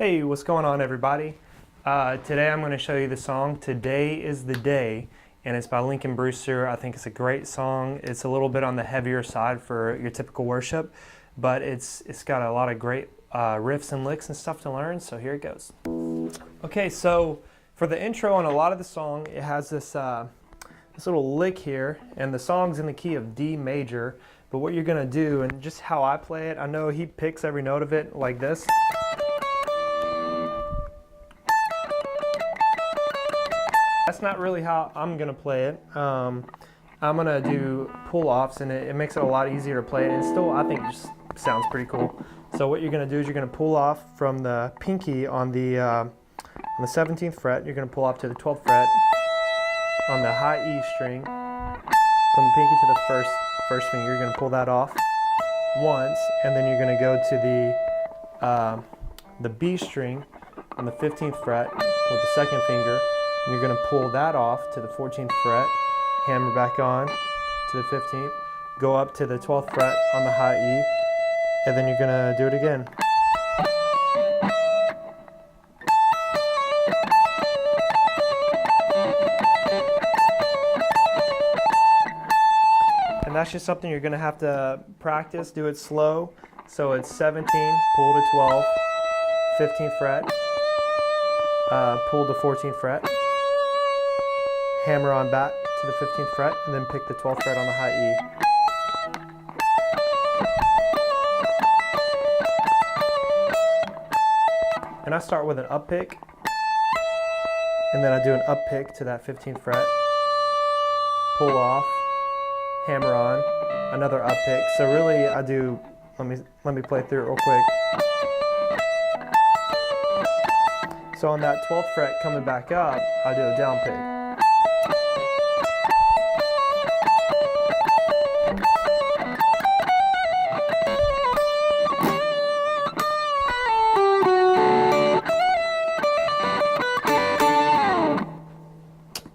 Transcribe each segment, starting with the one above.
Hey, what's going on, everybody? Today I'm going to show you the song "Today Is the Day," and it's by Brewster. I think it's a great song. It's a little bit on the heavier side for your typical worship, but it's got a lot of great riffs and licks and stuff to learn, so here it goes. Okay, so for the intro on a lot of the song, it has this little lick here, and the song's in the key of D major, but what you're going to do, and just how I play it, I know he picks every note of it like this. That's not really how I'm going to play it. I'm going to do pull-offs, and it makes it a lot easier to play it, and still I think it just sounds pretty cool. So what you're going to do is you're going to pull off from the pinky on the 17th fret. You're going to pull off to the 12th fret on the high E string. From the pinky to the first finger, you're going to pull that off once, and then you're going to go to the B string on the 15th fret with the second finger. And you're going to pull that off to the 14th fret, hammer back on to the 15th, go up to the 12th fret on the high E, and then you're going to do it again. And that's just something you're going to have to practice, do it slow. So it's 17, pull to 12, 15th fret, pull to 14th fret, hammer on back to the 15th fret, and then pick the 12th fret on the high E. And I start with an up pick, and then I do an up pick to that 15th fret, pull off, hammer on, another up pick. So really I do, let me play through it real quick. So on that 12th fret coming back up, I do a down pick.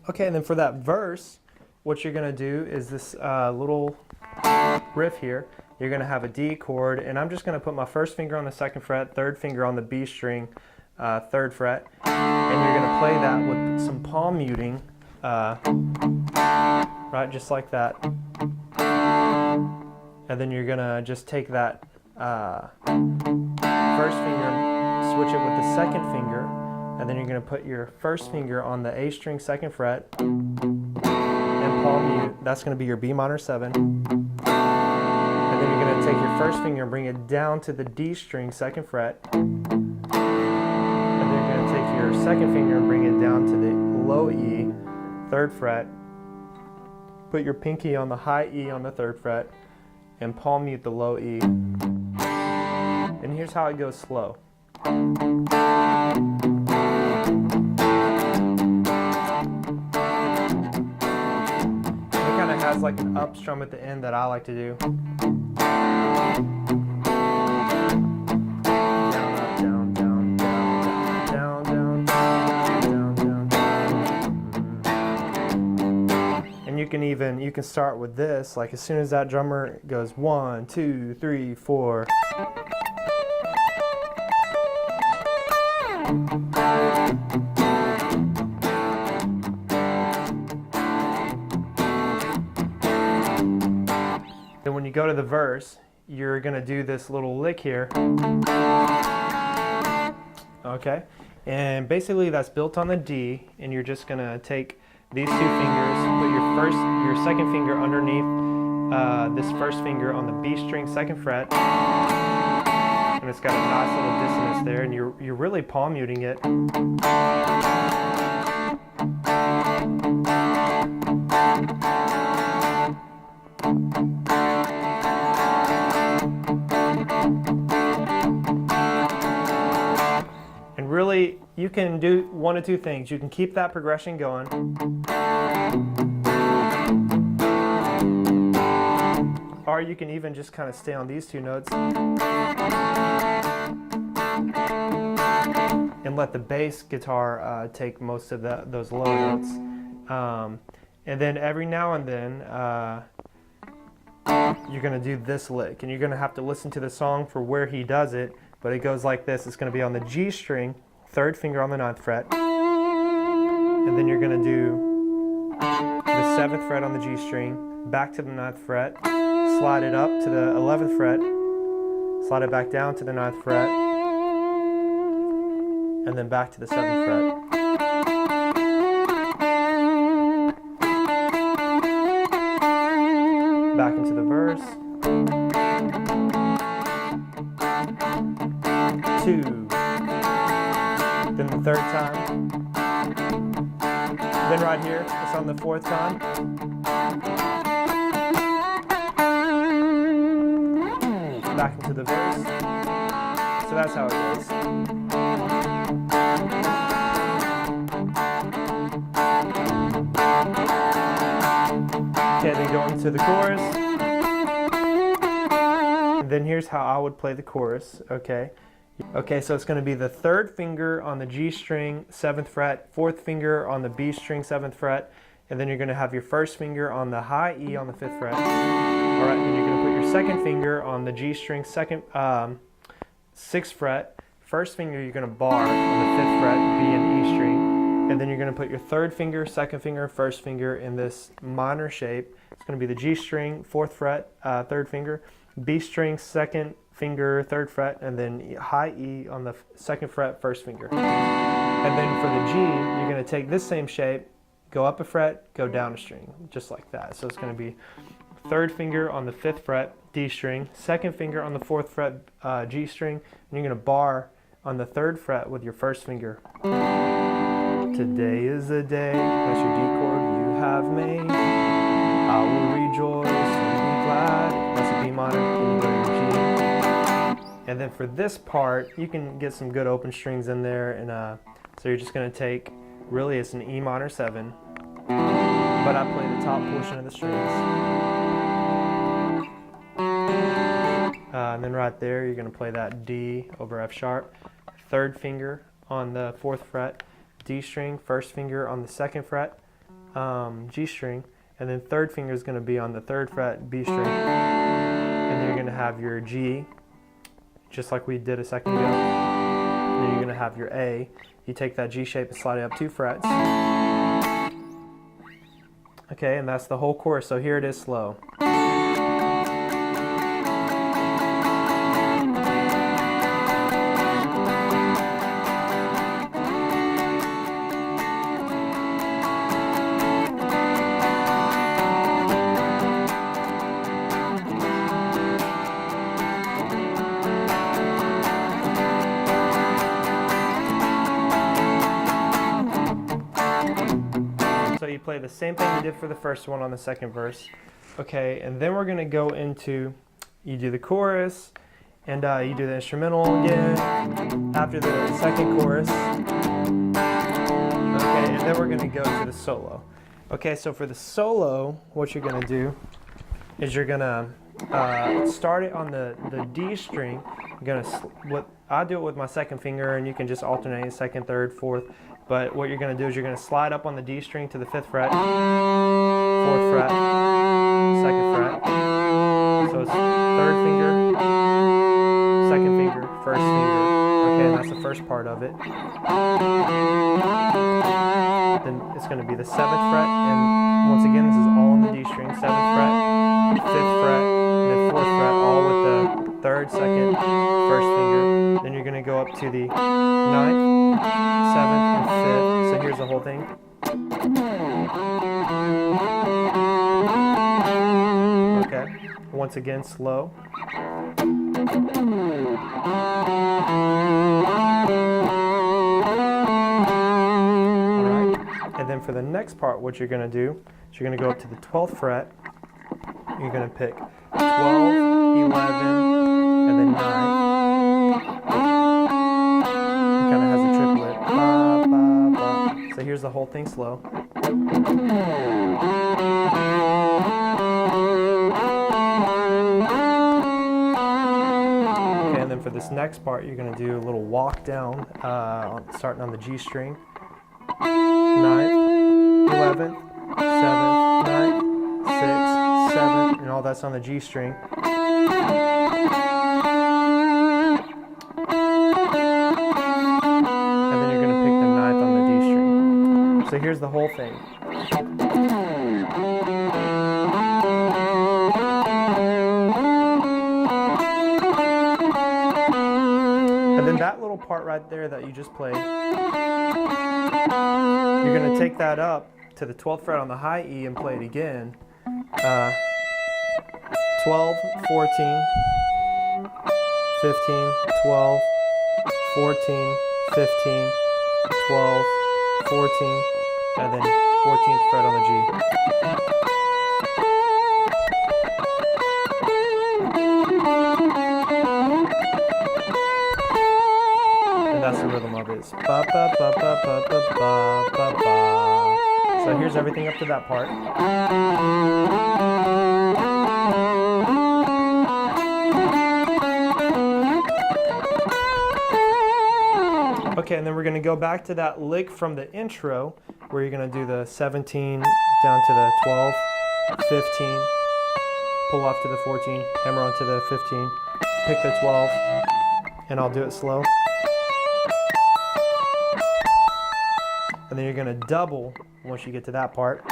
Okay, and then for that verse, what you're going to do is this little riff here. You're going to have a D chord, and I'm just going to put my first finger on the second fret, third finger on the B string, 3rd fret, and you're going to play that with some palm muting, right, just like that. And then you're going to just take that first finger, switch it with the second finger, and then you're going to put your first finger on the A string 2nd fret and palm mute. That's going to be your B minor 7. And then you're going to take your first finger and bring it down to the D string 2nd fret. And then you're going to take your second finger and bring it down to the low E, 3rd fret. Put your pinky on the high E on the 3rd fret and palm mute the low E. And here's how it goes slow. Has like an up strum at the end that I like to do. Down, up, down, down, down, down, down, down, down, down. And you can start with this, like as soon as that drummer goes 1, 2, 3, 4. Then when you go to the verse, you're going to do this little lick here. Okay? And basically that's built on the D, and you're just going to take these two fingers, put your second finger underneath this first finger on the B string 2nd fret. And it's got a nice little dissonance there, and you're really palm muting it. And really, you can do one of two things. You can keep that progression going, or you can even just kind of stay on these two notes and let the bass guitar take most of those low notes. And then every now and then, you're going to do this lick, and you're going to have to listen to the song for where he does it but it goes like this. It's going to be on the G string, 3rd finger on the 9th fret, and then you're going to do the 7th fret on the G string, back to the 9th fret, slide it up to the 11th fret, slide it back down to the 9th fret, and then back to the 7th fret. Back into the verse. 2. Then the 3rd time. Then right here, it's on the 4th time. Back into the verse. So that's how it goes. Okay, then go into the chorus. And then here's how I would play the chorus, okay? Okay, so it's going to be the 3rd finger on the G string, 7th fret, 4th finger on the B string, 7th fret, and then you're going to have your 1st finger on the high E on the 5th fret. All right, then you're going to put your 2nd finger on the G string, 6th fret, 1st finger you're going to bar on the 5th fret, B and E string. And then you're going to put your 3rd finger, 2nd finger, 1st finger in this minor shape. It's going to be the G string, 4th fret, 3rd finger, B string, 2nd finger, 3rd fret, and then high E on the 2nd fret, 1st finger. And then for the G, you're going to take this same shape, go up a fret, go down a string, just like that. So it's going to be 3rd finger on the 5th fret, D string, 2nd finger on the 4th fret, G string, and you're going to bar on the 3rd fret with your 1st finger. Today is the day that your D chord you have made. I will rejoice and be glad. That's a B minor, and you go to your G. And then for this part, you can get some good open strings in there, and so you're just going to take, really it's an E minor 7, but I play the top portion of the strings. And then right there, you're going to play that D over F sharp, 3rd finger on the 4th fret, D string, 1st finger on the 2nd fret, G string, and then 3rd finger is going to be on the 3rd fret, B string, and then you're going to have your G, just like we did a second ago, and then you're going to have your A. You take that G shape and slide it up 2 frets. Okay, and that's the whole chorus, so here it is slow. So you play the same thing you did for the first one on the 2nd verse. Okay, and then we're going to go into, you do the chorus, and you do the instrumental again after the 2nd chorus. Okay, and then we're going to go to the solo. Okay, so for the solo, what you're going to do is you're going to start it on the D string. You're going to, I do it with my 2nd finger, and you can just alternate 2nd, 3rd, 4th. But what you're going to do is you're going to slide up on the D string to the 5th fret, 4th fret, 2nd fret. So it's 3rd finger, 2nd finger, 1st finger. Okay, and that's the first part of it. Then it's going to be the 7th fret, and once again, this is all on the D string, 7th fret, 5th fret, and then 4th fret, all with the 3rd, 2nd, 1st finger. Then you're going to go up to the 9th, 7th, and 5th. So here's the whole thing. Okay. Once again, slow. Alright. And then for the next part, what you're going to do is you're going to go up to the 12th fret. You're going to pick 12, 11, and then 9. So here's the whole thing slow. Okay, and then for this next part, you're going to do a little walk down, starting on the G string. 9th, 11th, 7th, 9th, 6th, 7th, and all that's on the G string. So here's the whole thing. And then that little part right there that you just played, you're going to take that up to the 12th fret on the high E and play it again. 12, 14, 15, 12, 14, 15, 12, 14, and then 14th fret on the G. And that's the rhythm of it. It's ba ba ba ba ba ba ba ba ba. So here's everything up to that part. Okay, and then we're going to go back to that lick from the intro where you're going to do the 17 down to the 12, 15, pull off to the 14, hammer onto the 15, pick the 12, and I'll do it slow. And then you're going to double once you get to that part.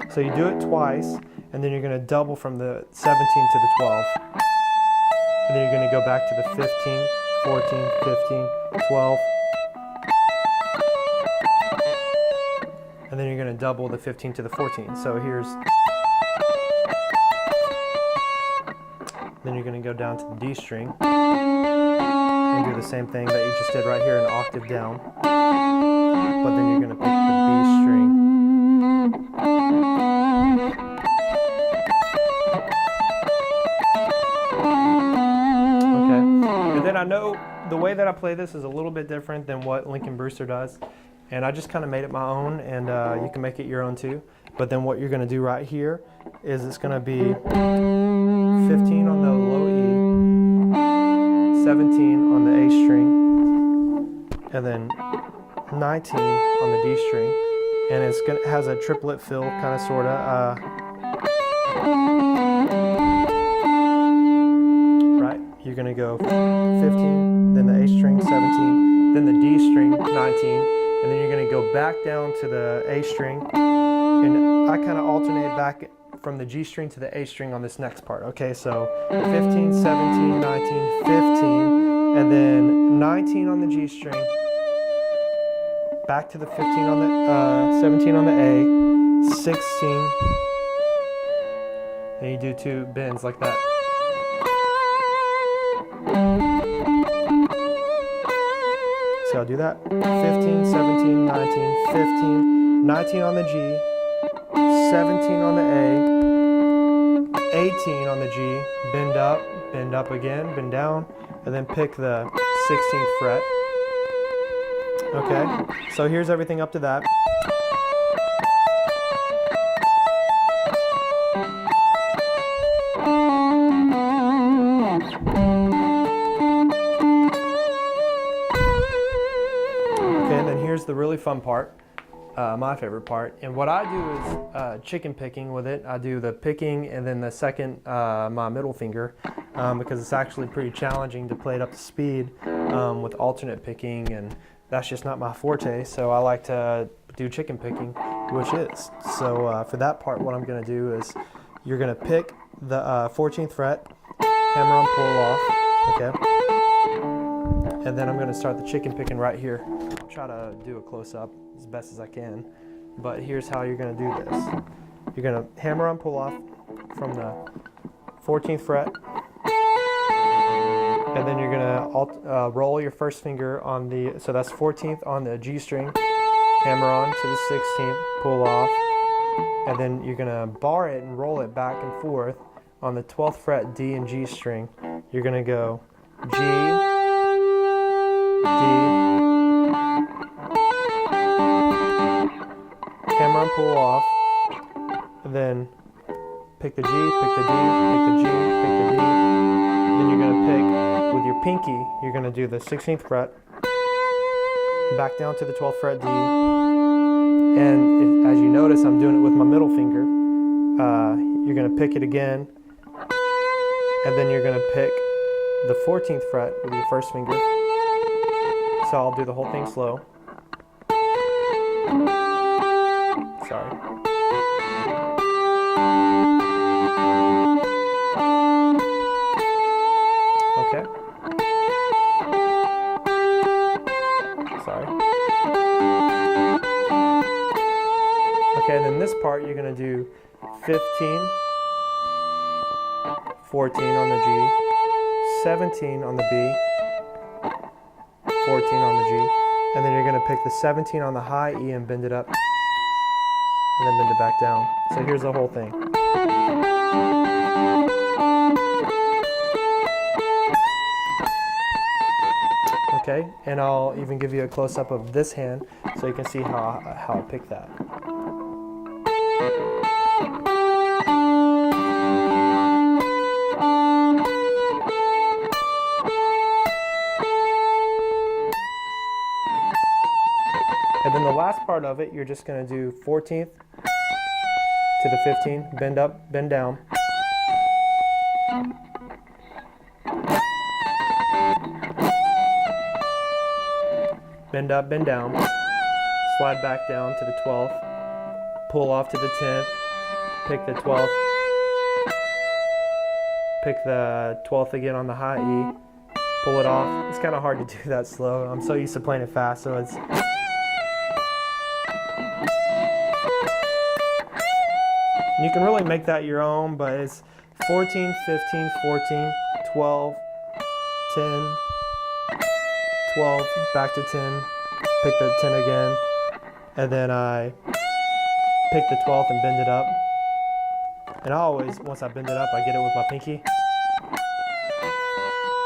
So you do it twice, and then you're going to double from the 17 to the 12. And then you're going to go back to the 15, 14, 15, 12. And then you're going to double the 15 to the 14. So here's... Then you're going to go down to the D string and do the same thing that you just did right here, an octave down. But then you're going to pick the B string. Then I know the way that I play this is a little bit different than what Lincoln Brewster does, and I just kind of made it my own, and you can make it your own too. But then what you're going to do right here is it's going to be 15 on the low E, 17 on the A string, and then 19 on the D string, and it has a triplet fill, kind of, sort of. You're going to go 15, then the A string, 17, then the D string, 19, and then you're going to go back down to the A string, and I kind of alternate back from the G string to the A string on this next part. Okay, so 15, 17, 19, 15, and then 19 on the G string, back to the 15 on the 17 on the A, 16, and you do two bends like that. So I'll do that. 15, 17, 19, 15, 19 on the G, 17 on the A, 18 on the G, bend up again, bend down, and then pick the 16th fret. Okay, so here's everything up to that. Here's the really fun part, my favorite part, and what I do is chicken picking with it. I do the picking and then the second, my middle finger, because it's actually pretty challenging to play it up to speed with alternate picking, and that's just not my forte, so I like to do chicken picking, which is. So for that part, what I'm going to do is you're going to pick the 14th fret, hammer on pull off, okay? And then I'm going to start the chicken picking right here. I'll try to do a close-up as best as I can, but here's how you're going to do this. You're going to hammer on pull off from the 14th fret, and then you're going to roll your first finger on the, so that's 14th on the G string, hammer on to the 16th, pull off, and then you're going to bar it and roll it back and forth on the 12th fret D and G string. You're going to go G, D, hammer and pull off, and then pick the G, pick the D, pick the G, pick the D. Then you're going to pick, with your pinky, you're going to do the 16th fret, back down to the 12th fret D, and as you notice, I'm doing it with my middle finger. You're going to pick it again, and then you're going to pick the 14th fret with your first finger. So I'll do the whole thing slow. Sorry. Okay. Sorry. Okay, then this part you're going to do 15, 14 on the G, 17 on the B, 14 on the G, and then you're going to pick the 17 on the high E and bend it up, and then bend it back down. So here's the whole thing. Okay, and I'll even give you a close-up of this hand so you can see how I pick that. And then the last part of it, you're just going to do 14th to the 15, bend up, bend down. Bend up, bend down. Slide back down to the 12th. Pull off to the 10th. Pick the 12th. Pick the 12th again on the high E. Pull it off. It's kind of hard to do that slow. I'm so used to playing it fast, so it's... You can really make that your own, but it's 14, 15, 14, 12, 10, 12, back to 10, pick the 10 again, and then I pick the 12th and bend it up. And I always, once I bend it up, I get it with my pinky.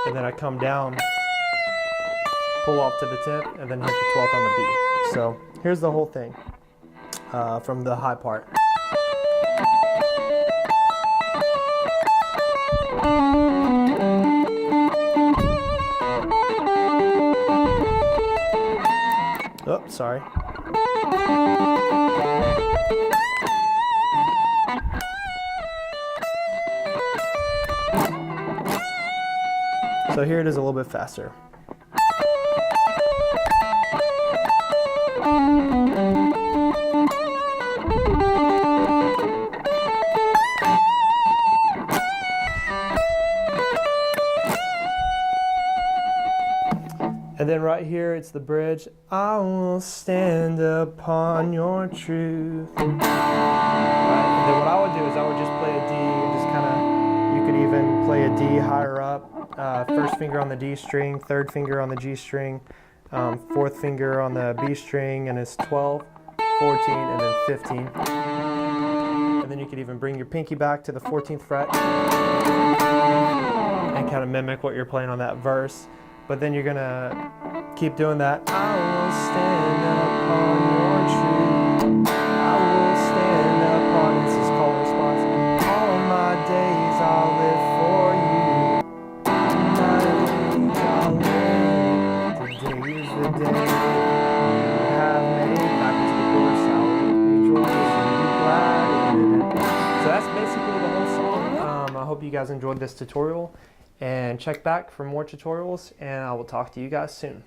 And then I come down, pull off to the 10th, and then hit the 12th on the B. So here's the whole thing from the high part. Oh, sorry. So here it is a little bit faster. And then right here, it's the bridge. I will stand upon your truth. Right. And then what I would do is I would just play a D and just kind of, you could even play a D higher up. First finger on the D string, third finger on the G string, fourth finger on the B string, and it's 12, 14, and then 15. And then you could even bring your pinky back to the 14th fret and kind of mimic what you're playing on that verse. But then you're gonna keep doing that. I will stand upon your truth. I will stand upon, this is call and response. All my days I'll live for you. My days I'll live. Today is the day you have made. Back into the chorus, I will rejoice and be glad in it. So that's basically the whole song. I hope you guys enjoyed this tutorial. And check back for more tutorials, and I will talk to you guys soon.